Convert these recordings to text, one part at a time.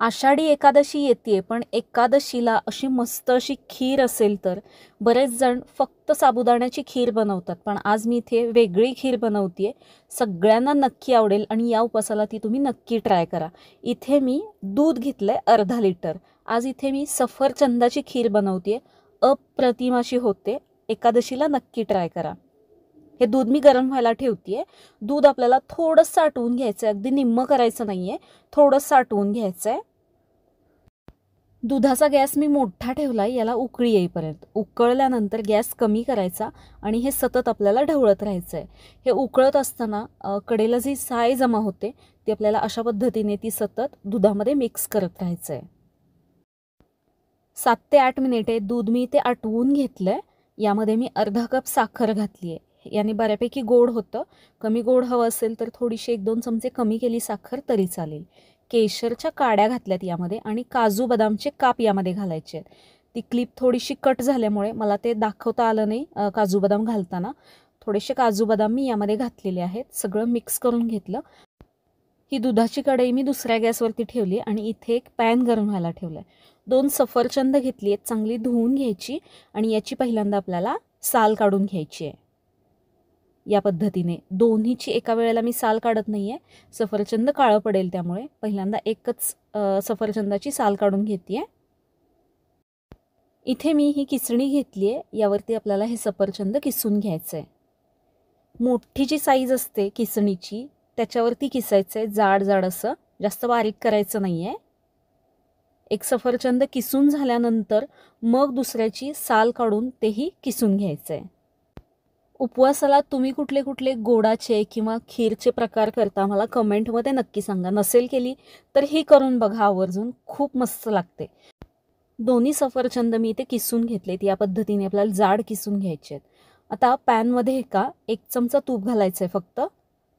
आषाढी एकादशी येते, पण एकादशीला अशी मस्त अशी खीर असेल तर बरेच जण फक्त साबुदाण्याची खीर बनवतात, पण आज मी इथे वेगळी खीर बनवते. सगळ्यांना नक्की आवडेल आणि या उपवासाला ती तुम्ही नक्की ट्राय करा. इथे मी दूध घेतलंय अर्धा लिटर. आज इथे मी सफरचंदाची खीर बनवते. अप्रतिम अशी होते. एकादशीला नक्की ट्राय करा. हे दूध मी गरम व्हायला ठेवते. दूध आपल्याला थोडंसं आटवून घ्यायचं आहे, अगदी निम्मं करायचं नाही आहे, थोडंसं आटवून घ्यायचं आहे. दुधाचा गॅस मी मोठा ठेवला आहे, याला उकळी येईपर्यंत. उकळल्यानंतर गॅस कमी करायचा आणि हे सतत आपल्याला ढवळत राहायचं आहे. हे उकळत असताना कडेला जी साय जमा होते ती आपल्याला अशा पद्धतीने ती सतत दुधामध्ये मिक्स करत राहायचं आहे. 7 ते 8 मिनिटे दूध मी ते आटवून घेतलं आहे. यामध्ये मी अर्धा कप साखर घातली आहे. याने बऱ्यापैकी गोड होतं. कमी गोड हवं असेल तर थोडीशी 1-2 चमचे कमी केली साखर तरी चालेल. केशरच्या काड्या घातल्यात यामध्ये आणि काजू बदामचे काप यामध्ये घालायचे आहेत. ती क्लिप थोडीशी कट झाल्यामुळे मला ते दाखवता आलं नाही काजू बदाम घालताना. थोडेसे काजू बदाम मी यामध्ये घातलेले आहेत. सगळं मिक्स करून घेतलं. ही दुधाची कढई मी दुसऱ्या गॅसवरती ठेवली आणि इथे एक पॅन गरम व्हायला ठेवला आहे. 2 सफरचंद घेतली आहेत, चांगली धुवून घ्यायची आणि याची पहिल्यांदा आपल्याला साल काढून घ्यायची आहे. या पद्धतीने दोन्हीची एका वेळेला मी साल काढत नाही आहे, सफरचंद काळं पडेल, त्यामुळे पहिल्यांदा एकच सफरचंदाची साल काढून घेते आहे. इथे मी ही किसणी घेतली आहे, यावरती आपल्याला हे सफरचंद किसून घ्यायचं आहे. मोठी जी साईज असते किसणीची त्याच्यावरती किसायचं आहे, जाड जाड असं, जास्त बारीक करायचं नाही आहे. एक सफरचंद किसून झाल्यानंतर मग दुसऱ्याची साल काढून तेही किसून घ्यायचं आहे. उपवासाला तुम्ही कुठले कुठले गोडाचे किंवा खीरचे प्रकार करता मला कमेंटमध्ये नक्की सांगा. नसेल केली तर ही करून बघा आवर्जून, खूप मस्त लागते. दोन्ही सफरचंद मी इथे किसून घेतलेत. या पद्धतीने आपल्याला जाड किसून घ्यायचे आहेत. आता पॅनमध्ये का 1 चमचा तूप घालायचं आहे फक्त.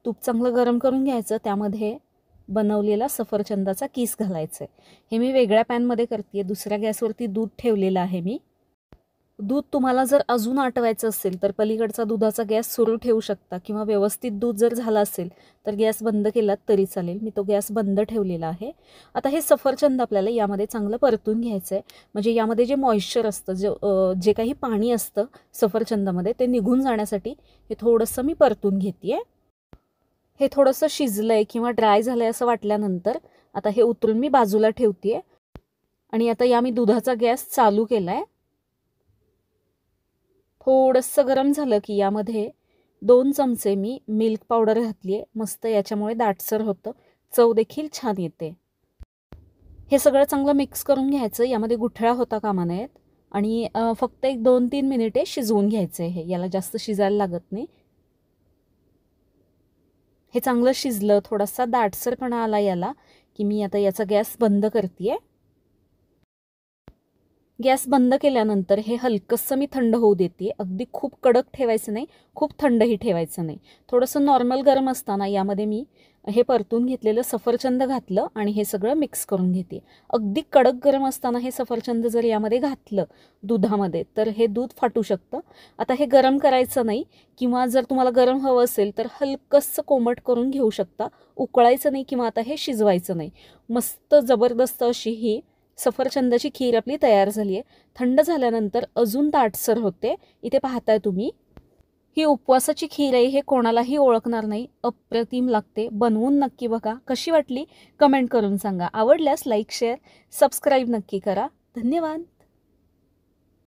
तूप चांगलं गरम करून घ्यायचं, त्यामध्ये बनवलेला सफरचंदाचा किस घालायचा आहे. हे मी वेगळ्या पॅनमध्ये करते, दुसऱ्या गॅसवरती दूध ठेवलेलं आहे मी. दूध तुम्हाला जर अजून आटवायचं असेल तर पलीकडचा दुधाचा गॅस सुरू ठेवू शकता, किंवा व्यवस्थित दूध जर झालं असेल तर गॅस बंद केलात तरी चालेल. मी तो गॅस बंद ठेवलेला आहे. आता हे सफरचंद आपल्याला यामध्ये चांगलं परतून घ्यायचं आहे, म्हणजे यामध्ये जे मॉइश्चर असतं, जे काही पाणी असतं सफरचंदामध्ये ते निघून जाण्यासाठी हे थोडंसं मी परतून घेते आहे. हे थोडंसं शिजलं आहे किंवा ड्राय झालं आहे असं वाटल्यानंतर आता हे उतरून मी बाजूला ठेवते आहे. आणि आता या मी दुधाचा गॅस चालू केला आहे. थोडंसं गरम झालं की यामध्ये 2 चमचे मी मिल्क पावडर घातली आहे. मस्त, याच्यामुळे दाटसर होतं, चव देखील छान येते. हे सगळं चांगलं मिक्स करून घ्यायचं. यामध्ये गुठळ्या होता कामा नयेत आणि फक्त 1-2-3 मिनिटे शिजवून घ्यायचं आहे. याला जास्त शिजायला लागत नाही. हे चांगलं शिजलं, थोडासा दाटसरपणा आला याला की मी आता याचा गॅस बंद करते आहे. गॅस बंद केल्यानंतर हे हलकंसं मी थंड होऊ देते. अगदी खूप कडक ठेवायचं नाही, खूप थंडही ठेवायचं नाही. थोडंसं नॉर्मल गरम असताना यामध्ये मी हे परतून घेतलेलं सफरचंद घातलं आणि हे सगळं मिक्स करून घेते. अगदी कडक गरम असताना हे सफरचंद जर यामध्ये घातलं दुधामध्ये तर हे दूध फाटू शकतं. आता हे गरम करायचं नाही, किंवा जर तुम्हाला गरम हवं असेल तर हलकंसं कोमट करून घेऊ शकता. उकळायचं नाही किंवा आता हे शिजवायचं नाही. मस्त जबरदस्त अशी ही सफरचंदाची खीर आपली तयार झाली आहे. थंड झाल्यानंतर अजून दाटसर होते. इथे पाहताय तुम्ही, ही उपवासाची खीर आहे, हे कोणालाही ओळखणार नाही. अप्रतिम लागते. बनवून नक्की बघा. कशी वाटली कमेंट करून सांगा. आवडल्यास लाईक, शेअर, सबस्क्राईब नक्की करा. धन्यवाद.